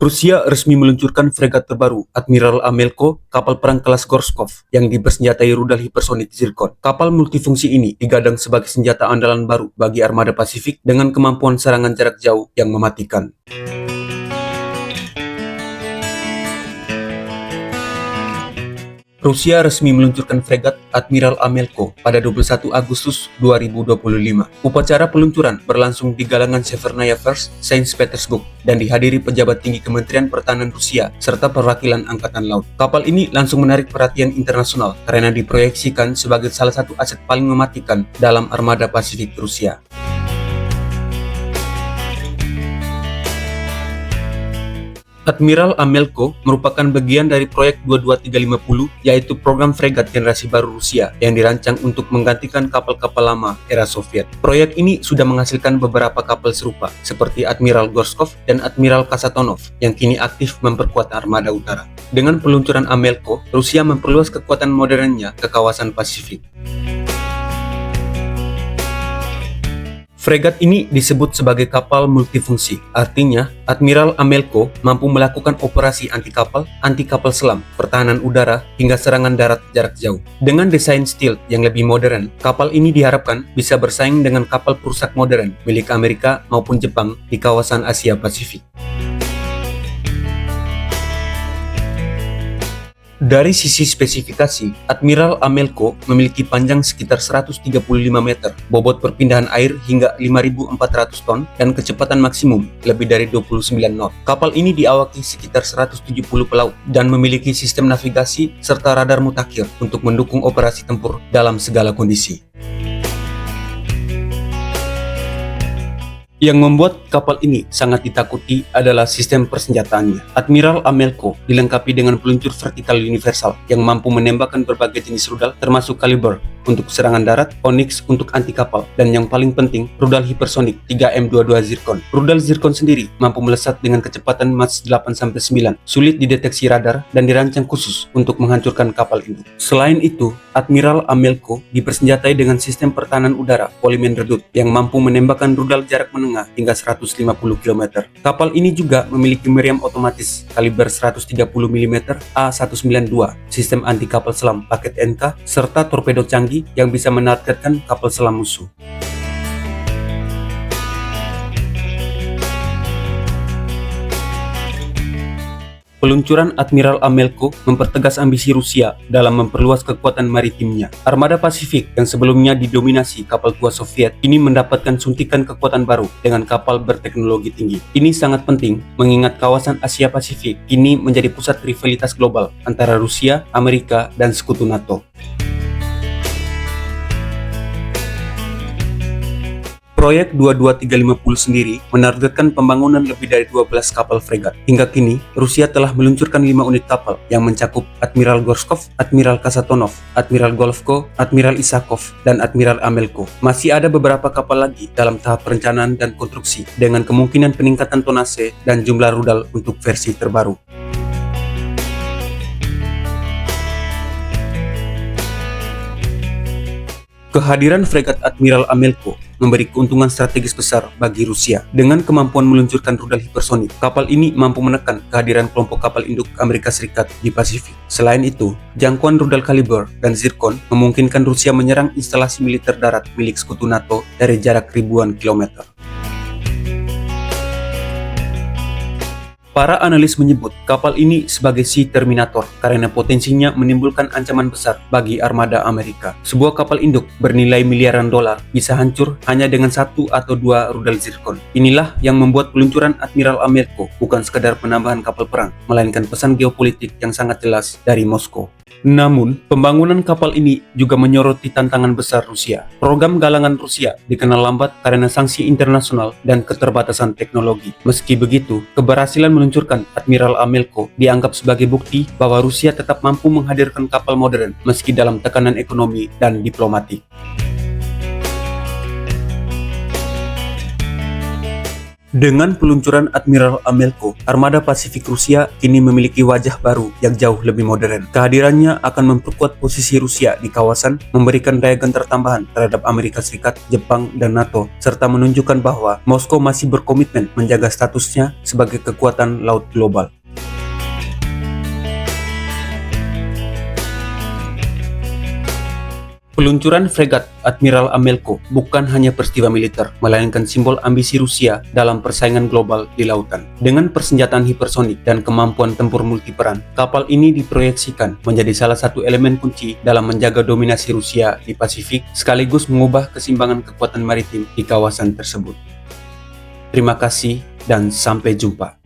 Rusia resmi meluncurkan fregat terbaru, Admiral Amelko, kapal perang kelas Gorskov, yang dibersenjatai rudal hipersonik Zircon. Kapal multifungsi ini digadang sebagai senjata andalan baru bagi armada Pasifik dengan kemampuan serangan jarak jauh yang mematikan. Rusia resmi meluncurkan fregat Admiral Amelko pada 21 Agustus 2025. Upacara peluncuran berlangsung di galangan Severnaya First, Saint Petersburg, dan dihadiri pejabat tinggi Kementerian Pertahanan Rusia serta perwakilan Angkatan Laut. Kapal ini langsung menarik perhatian internasional karena diproyeksikan sebagai salah satu aset paling mematikan dalam armada Pasifik Rusia. Admiral Amelko merupakan bagian dari proyek 22350, yaitu program fregat generasi baru Rusia yang dirancang untuk menggantikan kapal-kapal lama era Soviet. Proyek ini sudah menghasilkan beberapa kapal serupa, seperti Admiral Gorskov dan Admiral Kasatonov, yang kini aktif memperkuat armada utara. Dengan peluncuran Amelko, Rusia memperluas kekuatan modernnya ke kawasan Pasifik. Fregat ini disebut sebagai kapal multifungsi. Artinya, Admiral Amelko mampu melakukan operasi anti kapal selam, pertahanan udara, hingga serangan darat jarak jauh. Dengan desain stealth yang lebih modern, kapal ini diharapkan bisa bersaing dengan kapal perusak modern milik Amerika maupun Jepang di kawasan Asia Pasifik. Dari sisi spesifikasi, Admiral Amelko memiliki panjang sekitar 135 meter, bobot perpindahan air hingga 5.400 ton, dan kecepatan maksimum lebih dari 29 knot. Kapal ini diawaki sekitar 170 pelaut dan memiliki sistem navigasi serta radar mutakhir untuk mendukung operasi tempur dalam segala kondisi. Yang membuat kapal ini sangat ditakuti adalah sistem persenjataannya. Admiral Amelko dilengkapi dengan peluncur vertikal universal yang mampu menembakkan berbagai jenis rudal termasuk kaliber untuk serangan darat, Onyx untuk anti kapal, dan yang paling penting, rudal hipersonik 3M22 Zircon. Rudal Zircon sendiri mampu melesat dengan kecepatan Mach 8-9, sulit dideteksi radar, dan dirancang khusus untuk menghancurkan kapal induk. Selain itu, Admiral Amelko dipersenjatai dengan sistem pertahanan udara Polymen Redut yang mampu menembakkan rudal jarak menengah hingga 150 km. Kapal ini juga memiliki meriam otomatis kaliber 130 mm A192, sistem anti kapal selam paket NK, serta torpedo canggih yang bisa menargetkan kapal selam musuh. Peluncuran Admiral Amelko mempertegas ambisi Rusia dalam memperluas kekuatan maritimnya. Armada Pasifik yang sebelumnya didominasi kapal tua Soviet kini mendapatkan suntikan kekuatan baru dengan kapal berteknologi tinggi. Ini sangat penting mengingat kawasan Asia Pasifik kini menjadi pusat rivalitas global antara Rusia, Amerika, dan sekutu NATO. Proyek 22350 sendiri menargetkan pembangunan lebih dari 12 kapal fregat. Hingga kini, Rusia telah meluncurkan 5 unit kapal yang mencakup Admiral Gorskov, Admiral Kasatonov, Admiral Golfko, Admiral Isakov, dan Admiral Amelko. Masih ada beberapa kapal lagi dalam tahap perencanaan dan konstruksi dengan kemungkinan peningkatan tonase dan jumlah rudal untuk versi terbaru. Kehadiran fregat Admiral Amelko memberi keuntungan strategis besar bagi Rusia. Dengan kemampuan meluncurkan rudal hipersonik, kapal ini mampu menekan kehadiran kelompok kapal induk Amerika Serikat di Pasifik. Selain itu, jangkauan rudal kaliber dan Zircon memungkinkan Rusia menyerang instalasi militer darat milik sekutu NATO dari jarak ribuan kilometer. Para analis menyebut kapal ini sebagai Sea Terminator karena potensinya menimbulkan ancaman besar bagi armada Amerika. Sebuah kapal induk bernilai miliaran dolar bisa hancur hanya dengan 1 atau 2 rudal Zircon. Inilah yang membuat peluncuran Admiral Amelko bukan sekadar penambahan kapal perang, melainkan pesan geopolitik yang sangat jelas dari Moskow. Namun, pembangunan kapal ini juga menyoroti tantangan besar Rusia. Program galangan Rusia dikenal lambat karena sanksi internasional dan keterbatasan teknologi. Meski begitu, keberhasilan meluncurkan Admiral Amelko dianggap sebagai bukti bahwa Rusia tetap mampu menghadirkan kapal modern meski dalam tekanan ekonomi dan diplomatik. Dengan peluncuran Admiral Amelko, armada Pasifik Rusia kini memiliki wajah baru yang jauh lebih modern. Kehadirannya akan memperkuat posisi Rusia di kawasan, memberikan daya gentar tambahan terhadap Amerika Serikat, Jepang, dan NATO, serta menunjukkan bahwa Moskow masih berkomitmen menjaga statusnya sebagai kekuatan laut global. Peluncuran fregat Admiral Amelko bukan hanya peristiwa militer, melainkan simbol ambisi Rusia dalam persaingan global di lautan. Dengan persenjataan hipersonik dan kemampuan tempur multiperan, kapal ini diproyeksikan menjadi salah satu elemen kunci dalam menjaga dominasi Rusia di Pasifik, sekaligus mengubah keseimbangan kekuatan maritim di kawasan tersebut. Terima kasih dan sampai jumpa.